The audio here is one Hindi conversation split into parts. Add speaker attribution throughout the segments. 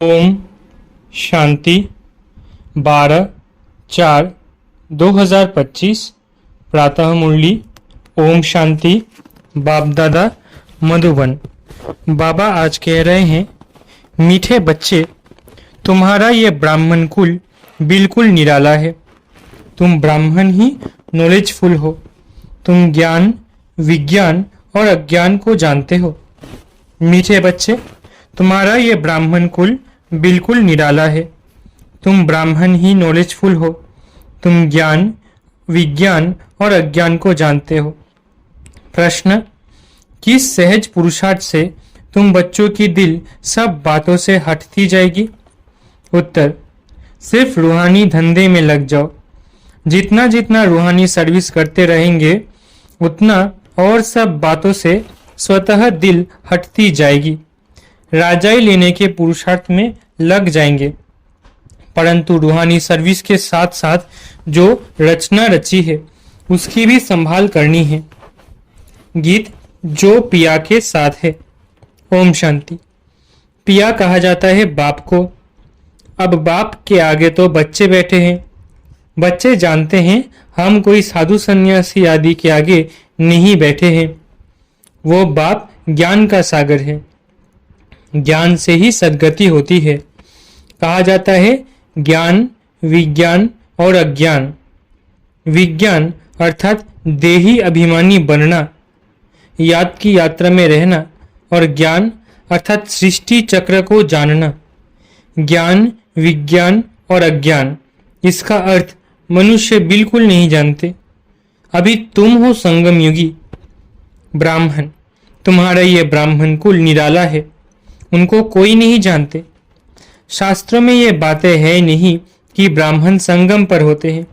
Speaker 1: ओम शांति 12/4/2025 प्रातः मुरली। ओम शांति। बाप दादा मधुबन। बाबा आज कह रहे हैं, मीठे बच्चे, तुम्हारा ये ब्राह्मण कुल बिल्कुल निराला है। तुम ब्राह्मण ही नॉलेजफुल हो। तुम ज्ञान, विज्ञान और अज्ञान को जानते हो। मीठे बच्चे, तुम्हारा ये ब्राह्मण कुल बिल्कुल निराला है। तुम ब्राह्मण ही नॉलेजफुल हो। तुम ज्ञान, विज्ञान और अज्ञान को जानते हो। प्रश्न, किस सहज पुरुषार्थ से तुम बच्चों की दिल सब बातों से हटती जाएगी? उत्तर, सिर्फ रूहानी धंधे में लग जाओ। जितना जितना रूहानी सर्विस करते रहेंगे उतना और सब बातों से स्वतः दिल हटती जाएगी। राजाई लेने के पुरुषार्थ में लग जाएंगे, परंतु रूहानी सर्विस के साथ साथ जो रचना रची है उसकी भी संभाल करनी है। गीत जो पिया के साथ है। ओम शांति। पिया कहा जाता है बाप को। अब बाप के आगे तो बच्चे बैठे हैं। बच्चे जानते हैं हम कोई साधु सन्यासी आदि के आगे नहीं बैठे हैं। वो बाप ज्ञान का सागर है। ज्ञान से ही सद्गति होती है। कहा जाता है ज्ञान, विज्ञान और अज्ञान। विज्ञान अर्थात देही अभिमानी बनना, याद की यात्रा में रहना, और ज्ञान अर्थात सृष्टि चक्र को जानना। ज्ञान, विज्ञान और अज्ञान, इसका अर्थ मनुष्य बिल्कुल नहीं जानते। अभी तुम हो संगम युगी ब्राह्मण। तुम्हारा ये ब्राह्मण कुल निराला है। उनको कोई नहीं जानते। शास्त्रों में ये बातें है नहीं कि ब्राह्मण संगम पर होते हैं।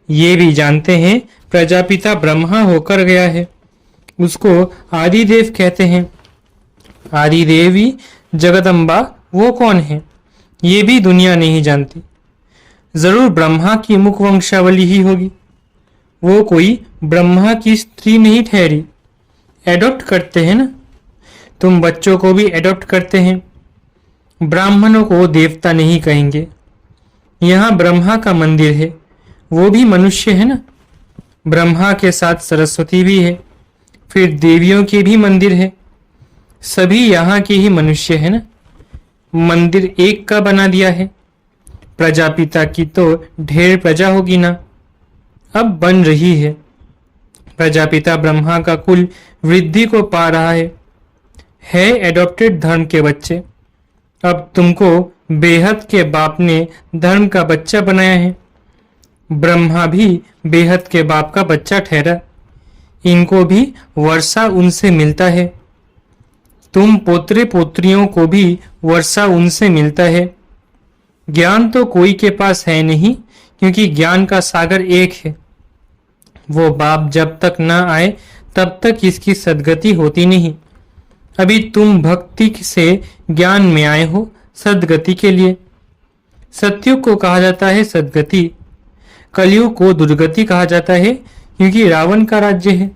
Speaker 1: ये भी जानते हैं प्रजापिता ब्रह्मा होकर गया है। उसको आदिदेव कहते हैं। आदिदेवी जगदम्बा वो कौन है, ये भी दुनिया नहीं जानती। जरूर ब्रह्मा की मुख वंशावली ही होगी। वो कोई ब्रह्मा की स्त्री नहीं ठहरी। एडॉप्ट करते हैं ना, तुम बच्चों को भी एडॉप्ट करते हैं। ब्राह्मणों को देवता नहीं कहेंगे। यहाँ ब्रह्मा का मंदिर है, वो भी मनुष्य है ना। ब्रह्मा के साथ सरस्वती भी है, फिर देवियों के भी मंदिर है। सभी यहाँ के ही मनुष्य है ना। मंदिर एक का बना दिया है। प्रजापिता की तो ढेर प्रजा होगी ना, अब बन रही है। प्रजापिता ब्रह्मा का कुल वृद्धि को पा रहा है एडॉप्टेड धर्म के बच्चे। अब तुमको बेहद के बाप ने धर्म का बच्चा बनाया है। ब्रह्मा भी बेहद के बाप का बच्चा ठहरा। इनको भी वर्षा उनसे मिलता है। तुम पोत्रे पोत्रियों को भी वर्षा उनसे मिलता है। ज्ञान तो कोई के पास है नहीं, क्योंकि ज्ञान का सागर एक है। वो बाप जब तक न आए तब तक इसकी सद्गति होती नहीं। अभी तुम भक्ति से ज्ञान में आए हो सद्गति के लिए। सत्युग को कहा जाता है सद्गति, कलयुग को दुर्गति कहा जाता है, क्योंकि रावण का राज्य है।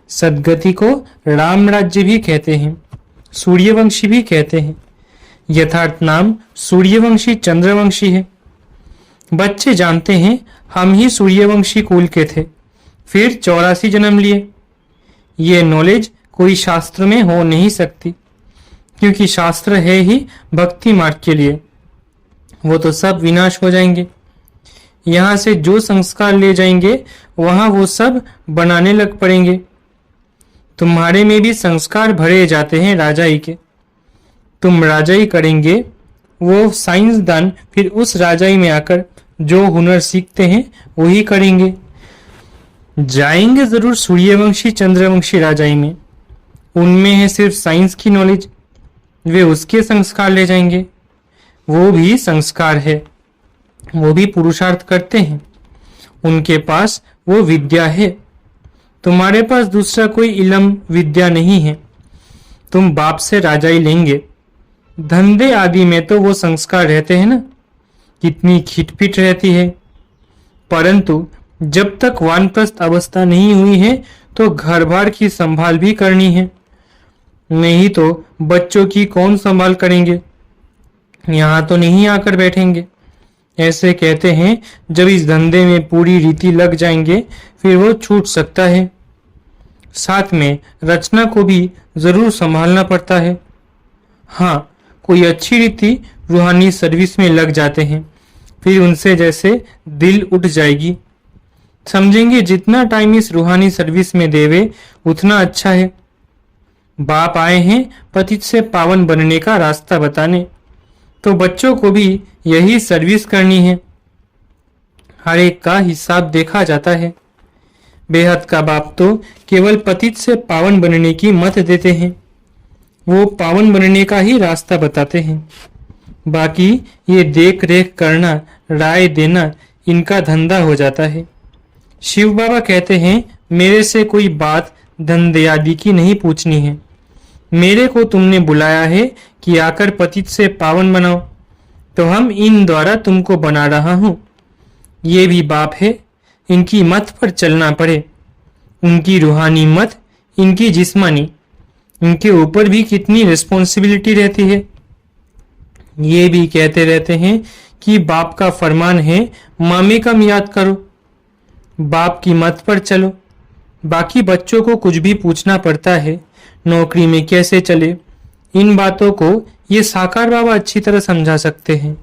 Speaker 1: सद्गति को राम राज्य भी कहते हैं, सूर्यवंशी भी कहते हैं। यथार्थ नाम सूर्यवंशी चंद्रवंशी है। बच्चे जानते हैं हम ही सूर्यवंशी कुल के थे, फिर 84 जन्म लिए। ये नॉलेज कोई शास्त्र में हो नहीं सकती, क्योंकि शास्त्र है ही भक्ति मार्ग के लिए। वो तो सब विनाश हो जाएंगे। यहाँ से जो संस्कार ले जाएंगे वहां वो सब बनाने लग पड़ेंगे। तुम्हारे में भी संस्कार भरे जाते हैं राजाई के। तुम राजाई करेंगे, वो साइंसदान फिर उस राजाई में आकर जो हुनर सीखते हैं वही करेंगे। जाएंगे जरूर सूर्यवंशी चंद्रवंशी राजाई में, उनमें है सिर्फ साइंस की नॉलेज। वे उसके संस्कार ले जाएंगे। वो भी संस्कार है, वो भी पुरुषार्थ करते हैं। उनके पास वो विद्या है। तुम्हारे पास दूसरा कोई इलम विद्या नहीं है। तुम बाप से राजाई लेंगे। धंधे आदि में तो वो संस्कार रहते हैं ना, कितनी खिटपिट रहती है। परंतु जब तक वानप्रस्थ अवस्था नहीं हुई है तो घर बार की संभाल भी करनी है, नहीं तो बच्चों की कौन संभाल करेंगे। यहाँ तो नहीं आकर बैठेंगे। ऐसे कहते हैं जब इस धंधे में पूरी रीति लग जाएंगे फिर वो छूट सकता है। साथ में रचना को भी जरूर संभालना पड़ता है। हाँ, कोई अच्छी रीति रूहानी सर्विस में लग जाते हैं, फिर उनसे जैसे दिल उठ जाएगी। समझेंगे जितना टाइम इस रूहानी सर्विस में देवे उतना अच्छा है। बाप आए हैं पतित से पावन बनने का रास्ता बताने, तो बच्चों को भी यही सर्विस करनी है। हर एक का हिसाब देखा जाता है। बेहद का बाप तो केवल पतित से पावन बनने की मत देते हैं, वो पावन बनने का ही रास्ता बताते हैं। बाकी ये देख रेख करना, राय देना इनका धंधा हो जाता है। शिव बाबा कहते हैं मेरे से कोई बात धंधे आदि की नहीं पूछनी है। मेरे को तुमने बुलाया है कि आकर पतित से पावन बनाओ, तो हम इन द्वारा तुमको बना रहा हूं। ये भी बाप है, इनकी मत पर चलना पड़े। उनकी रूहानी मत, इनकी जिस्मानी, इनके ऊपर भी कितनी रिस्पॉन्सिबिलिटी रहती है। ये भी कहते रहते हैं कि बाप का फरमान है मामे कम याद करो, बाप की मत पर चलो। बाकी बच्चों को कुछ भी पूछना पड़ता है, नौकरी में कैसे चले, इन बातों को ये साकार बाबा अच्छी तरह समझा सकते हैं।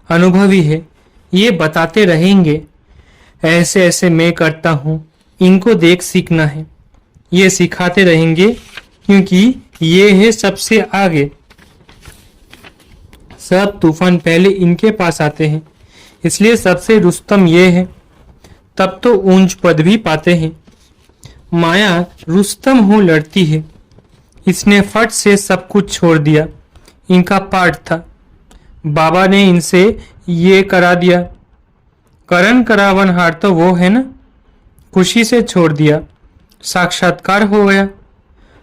Speaker 1: अनुभवी है, ये बताते रहेंगे। ऐसे ऐसे मैं करता हूँ, इनको देख सीखना है। ये सिखाते रहेंगे, क्योंकि ये है सबसे आगे। सब तूफान पहले इनके पास आते हैं, इसलिए सबसे रुस्तम ये है। तब तो ऊंच पद भी पाते हैं। माया रुस्तम हो लड़ती है। इसने फट से सब कुछ छोड़ दिया, इनका पाठ था। बाबा ने इनसे ये करा दिया। करण करावन हार तो वो है ना, खुशी से छोड़ दिया, साक्षात्कार हो गया।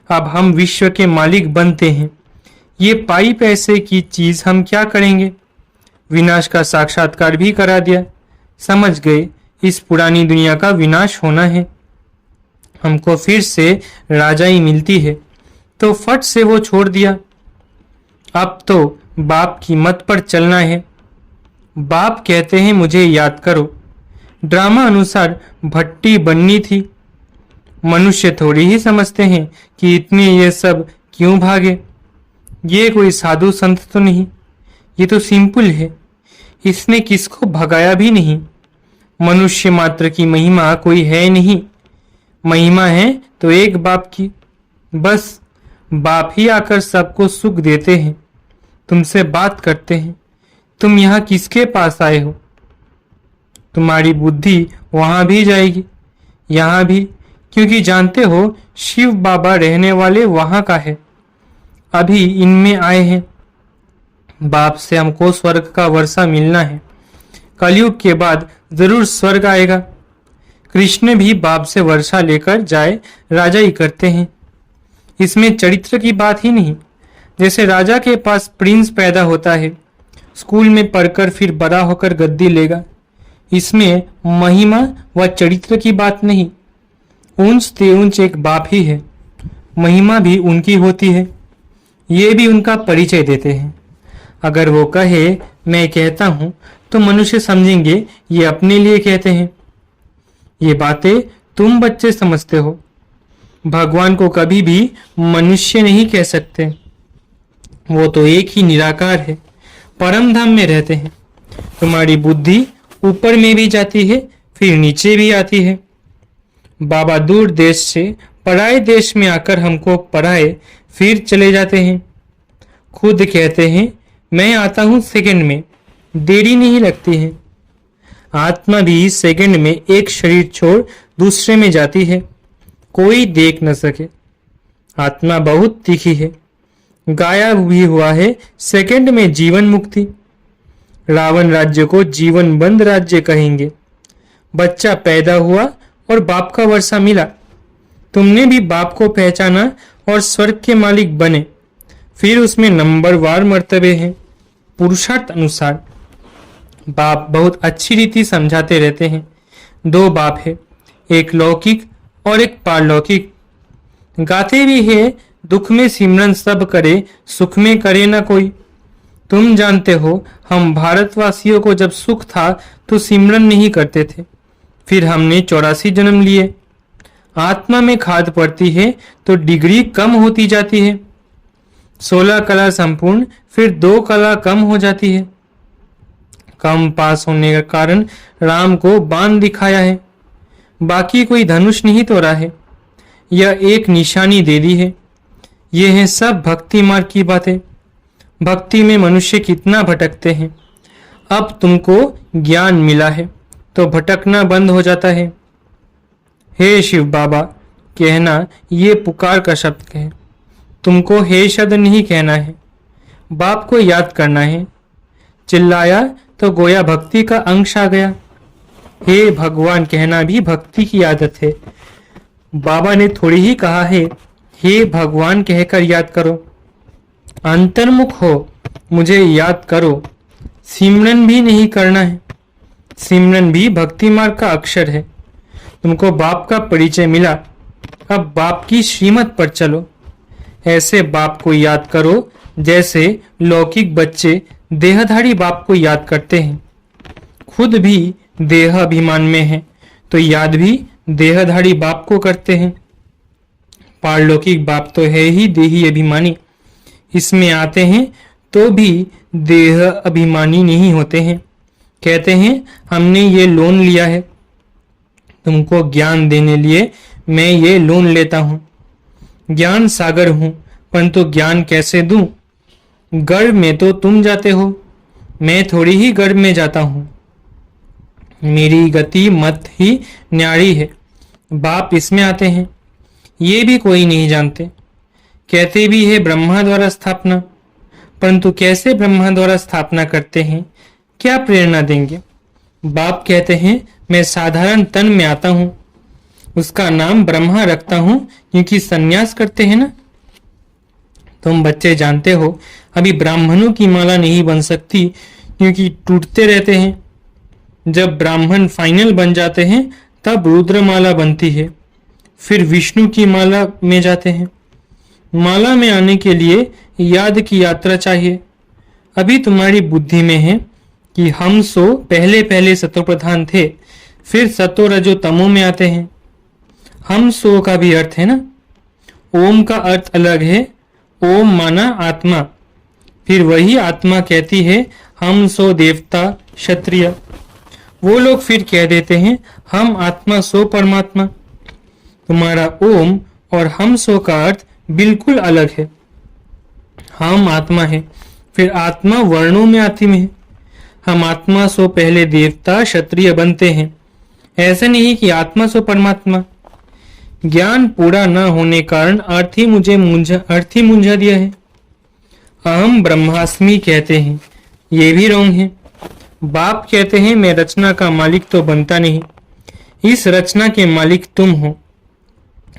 Speaker 1: अब हम विश्व के मालिक बनते हैं। ये पाई पैसे की चीज हम क्या करेंगे? विनाश का साक्षात्कार भी करा दिया। समझ गए इस पुरानी दुनिया का विनाश होना है, हमको फिर से राजाई मिलती है, तो फट से वो छोड़ दिया। अब तो बाप की मत पर चलना है। बाप कहते हैं मुझे याद करो। ड्रामा अनुसार भट्टी बननी थी। मनुष्य थोड़ी ही समझते हैं कि इतने ये सब क्यों भागे। ये कोई साधु संत तो नहीं, ये तो सिंपल है। इसने किसको भगाया भी नहीं। मनुष्य मात्र की महिमा कोई है नहीं। महिमा है तो एक बाप की, बस बाप ही आकर सबको सुख देते हैं, तुमसे बात करते हैं। तुम यहाँ किसके पास आए हो? तुम्हारी बुद्धि वहां भी जाएगी, यहाँ भी, क्योंकि जानते हो शिव बाबा रहने वाले वहां का है। अभी इनमें आए हैं। बाप से हमको स्वर्ग का वर्षा मिलना है। कलयुग के बाद जरूर स्वर्ग आएगा। कृष्ण भी बाप से वर्षा लेकर जाए राजाई करते हैं। इसमें चरित्र की बात ही नहीं। जैसे राजा के पास प्रिंस पैदा होता है, स्कूल में पढ़कर फिर बड़ा होकर गद्दी लेगा। इसमें महिमा व चरित्र की बात नहीं। ऊंच ते ऊंच एक बाप ही है, महिमा भी उनकी होती है। ये भी उनका परिचय देते हैं। अगर वो कहे मैं कहता हूं तो मनुष्य समझेंगे ये अपने लिए कहते हैं। ये बातें तुम बच्चे समझते हो। भगवान को कभी भी मनुष्य नहीं कह सकते। वो तो एक ही निराकार है, परम धाम में रहते हैं। तुम्हारी बुद्धि ऊपर में भी जाती है, फिर नीचे भी आती है। बाबा दूर देश से पराए देश में आकर हमको पढ़ाए, फिर चले जाते हैं। खुद कहते हैं मैं आता हूं सेकंड में, देरी नहीं लगती है। आत्मा भी सेकंड में एक शरीर छोड़ दूसरे में जाती है, कोई देख न सके। आत्मा बहुत तीखी है, गायब भी हुआ है सेकंड में जीवन मुक्ति। रावण राज्य को जीवन बंद राज्य कहेंगे। बच्चा पैदा हुआ और बाप का वर्षा मिला। तुमने भी बाप को पहचाना और स्वर्ग के मालिक बने। फिर उसमें नंबरवार मर्तबे हैं, पुरुषार्थ अनुसार। बाप बहुत अच्छी रीति समझाते रहते हैं। दो बाप है, एक लौकिक और एक पारलौकिक। गाते भी है दुख में सिमरन सब करे, सुख में करे ना कोई। तुम जानते हो हम भारतवासियों को जब सुख था तो सिमरन नहीं करते थे। फिर हमने 84 जन्म लिए। आत्मा में खाद पड़ती है तो डिग्री कम होती जाती है। 16 कला संपूर्ण, फिर 2 कला कम हो जाती है। कम पास होने के कारण राम को बाण दिखाया है, बाकी कोई धनुष नहीं तोड़ा है। यह एक निशानी दे दी है। ये है सब भक्ति मार्ग की बातें। भक्ति में मनुष्य कितना भटकते हैं। अब तुमको ज्ञान मिला है तो भटकना बंद हो जाता है। हे शिव बाबा कहना ये पुकार का शब्द है। तुमको हे शब्द नहीं कहना है, बाप को याद करना है। चिल्लाया तो गोया भक्ति का अंश आ गया। हे भगवान कहना भी भक्ति की आदत है। बाबा ने थोड़ी ही कहा है हे भगवान कहकर याद करो। अंतर्मुख हो, मुझे याद करो। सिमरन भी नहीं करना है। सिमरन भी भक्ति मार्ग का अक्षर है। तुमको बाप का परिचय मिला, अब बाप की श्रीमत पर चलो। ऐसे बाप को याद करो जैसे लौकिक बच्चे देहधारी बाप को याद करते हैं। खुद भी देह अभिमान में है तो याद भी देहधारी बाप को करते हैं। पारलौकिक बाप तो है ही देही अभिमानी। इसमें आते हैं तो भी देह अभिमानी नहीं होते हैं। कहते हैं हमने ये लोन लिया है, तुमको ज्ञान देने लिए मैं ये लोन लेता हूँ। ज्ञान सागर हूँ, परंतु ज्ञान कैसे दूं? गर्भ में तो तुम जाते हो, मैं थोड़ी ही गर्भ में जाता हूँ। मेरी गति मत ही न्यारी है। बाप इसमें आते हैं, ये भी कोई नहीं जानते। कहते भी है ब्रह्मा द्वारा स्थापना, परंतु कैसे ब्रह्मा द्वारा स्थापना करते हैं, क्या प्रेरणा देंगे? बाप कहते हैं मैं साधारण तन में आता हूँ। उसका नाम ब्रह्मा रखता हूं क्योंकि सन्यास करते हैं ना। तुम बच्चे जानते हो अभी ब्राह्मणों की माला नहीं बन सकती क्योंकि टूटते रहते हैं। जब ब्राह्मण फाइनल बन जाते हैं तब रुद्रमाला बनती है, फिर विष्णु की माला में जाते हैं। माला में आने के लिए याद की यात्रा चाहिए। अभी तुम्हारी बुद्धि में है कि हम सो पहले पहले सतो प्रधान थे, फिर सतो रजो तमो में आते हैं। हम सो का भी अर्थ है ना। ओम का अर्थ अलग है। ओम माना आत्मा, फिर वही आत्मा कहती है हम सो देवता क्षत्रिय। वो लोग फिर कह देते हैं हम आत्मा सो परमात्मा। तुम्हारा ओम और हम सो का अर्थ बिल्कुल अलग है। हम आत्मा है, फिर आत्मा वर्णों में आती में है। हम आत्मा सो पहले देवता क्षत्रिय बनते हैं। ऐसा नहीं कि आत्मा सो परमात्मा। ज्ञान पूरा न होने कारण अर्थ ही मुंझा दिया है। अहम ब्रह्मास्मि कहते हैं, ये भी रॉन्ग है। बाप कहते हैं मैं रचना का मालिक तो बनता नहीं, इस रचना के मालिक तुम हो।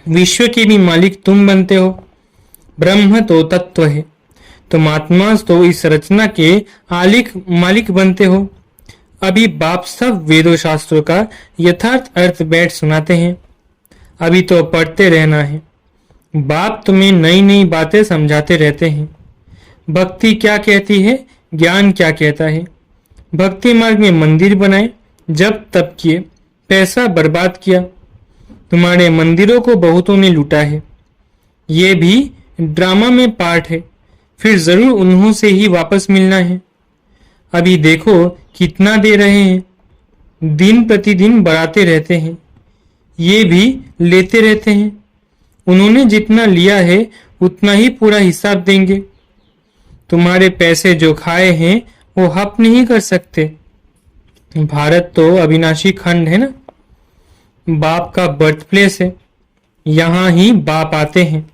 Speaker 1: विश्व के भी मालिक तुम बनते हो। ब्रह्म तो तत्व है, तुम आत्मा तो इस रचना के मालिक बनते हो। अभी बाप सब वेदों शास्त्रों का यथार्थ अर्थ बैठ सुनाते हैं। अभी तो पढ़ते रहना है। बाप तुम्हें नई नई बातें समझाते रहते हैं। भक्ति क्या कहती है, ज्ञान क्या कहता है। भक्ति मार्ग में मंदिर बनाए, जब तब किए, पैसा बर्बाद किया। तुम्हारे मंदिरों को बहुतों ने लूटा है। ये भी ड्रामा में पार्ट है, फिर जरूर उन्हों से ही वापस मिलना है। अभी देखो कितना दे रहे हैं, दिन प्रतिदिन बढ़ाते रहते हैं। ये भी लेते रहते हैं। उन्होंने जितना लिया है उतना ही पूरा हिसाब देंगे। तुम्हारे पैसे जो खाए हैं वो हप नहीं कर सकते। भारत तो अविनाशी खंड है ना। बाप का बर्थ प्लेस है, यहाँ ही बाप आते हैं।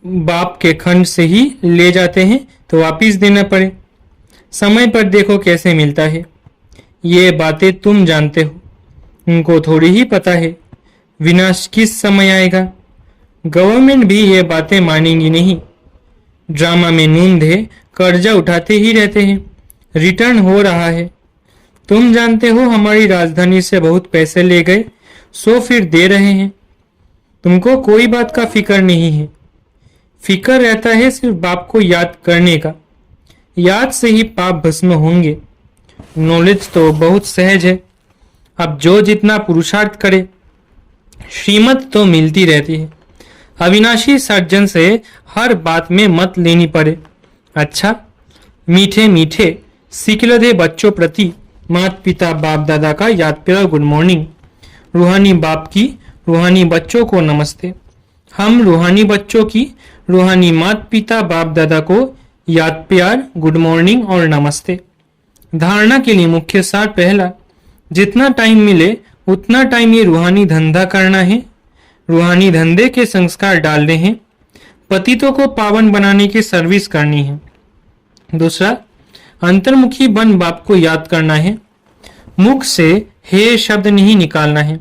Speaker 1: बाप के खंड से ही ले जाते हैं तो वापिस देना पड़े। समय पर देखो कैसे मिलता है। ये बातें तुम जानते हो, उनको थोड़ी ही पता है विनाश किस समय आएगा। गवर्नमेंट भी ये बातें मानेंगी नहीं। ड्रामा में नून दे कर्जा उठाते ही रहते हैं। रिटर्न हो रहा है। तुम जानते हो हमारी राजधानी से बहुत पैसे ले गए, सो फिर दे रहे हैं। तुमको कोई बात का फिक्र नहीं है। फिक्र रहता है सिर्फ बाप को याद करने का। याद से ही पाप भस्म होंगे। नॉलेज तो बहुत सहज है। अब जो जितना पुरुषार्थ करे, श्रीमत तो मिलती रहती है। अविनाशी सर्जन से हर बात में मत लेनी पड़े। अच्छा, मीठे मीठे सिकलधे बच्चों प्रति माता पिता बाप दादा का याद प्यार गुड मॉर्निंग। रूहानी बाप की रूहानी बच्चों को नमस्ते। हम रूहानी बच्चों की रूहानी माता पिता बाप दादा को याद प्यार गुड मॉर्निंग और नमस्ते। धारणा के लिए मुख्य सार पहला, जितना टाइम मिले उतना टाइम ये रूहानी धंधा करना है। रूहानी धंधे के संस्कार डालने हैं। पतितों को पावन बनाने की सर्विस करनी है। दूसरा, अंतर्मुखी बन बाप को याद करना है। मुख से हे शब्द नहीं निकालना है।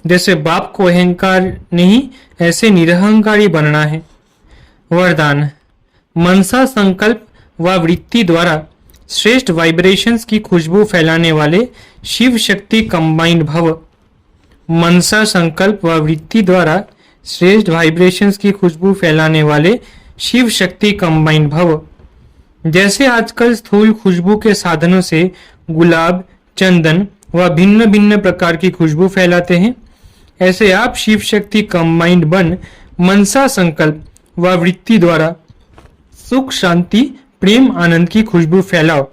Speaker 1: जैसे बाप को अहंकार नहीं, ऐसे निरहंकारी बनना है। वरदान, मनसा संकल्प व वृत्ति द्वारा श्रेष्ठ वाइब्रेशंस की खुशबू फैलाने वाले शिव शक्ति कंबाइंड भव। मनसा संकल्प व वृत्ति द्वारा श्रेष्ठ वाइब्रेशंस की खुशबू फैलाने वाले शिव शक्ति कंबाइंड भव। जैसे आजकल स्थूल खुशबू के साधनों से गुलाब, चंदन व भिन्न भिन्न प्रकार की खुशबू फैलाते हैं, ऐसे आप शिव शक्ति कंबाइंड बन मनसा संकल्प व वृत्ति द्वारा सुख, शांति, प्रेम, आनंद की खुशबू फैलाओ।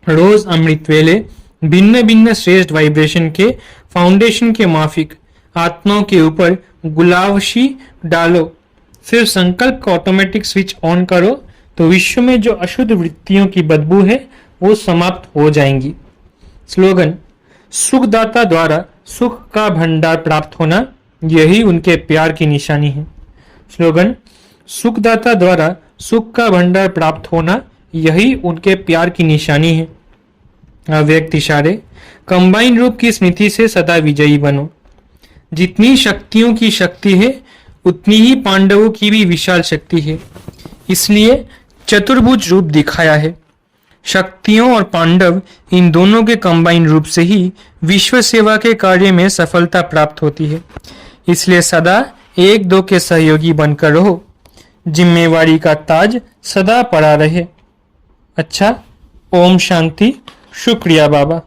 Speaker 1: रोज अमृत वेले भिन्न भिन्न श्रेष्ठ वाइब्रेशन के फाउंडेशन के माफिक आत्माओं के ऊपर गुलावशी डालो। फिर संकल्प का ऑटोमेटिक स्विच ऑन करो तो विश्व में जो अशुद्ध वृत्तियों की बदबू है वो समाप्त हो जाएंगी। स्लोगन, सुखदाता द्वारा सुख का भंडार प्राप्त होना, यही उनके प्यार की निशानी है। स्लोगन, सुखदाता द्वारा सुख का भंडार प्राप्त होना, यही उनके प्यार की निशानी है। अव्यक्त इशारे, कंबाइन रूप की स्मृति से सदा विजयी बनो। जितनी शक्तियों की शक्ति है उतनी ही पांडवों की भी विशाल शक्ति है, इसलिए चतुर्भुज रूप दिखाया है। शक्तियों और पांडव इन दोनों के कंबाइन रूप से ही विश्व सेवा के कार्य में सफलता प्राप्त होती है। इसलिए सदा एक दो के सहयोगी बनकर रहो, जिम्मेवारी का ताज सदा पड़ा रहे। अच्छा, ओम शांति। शुक्रिया बाबा।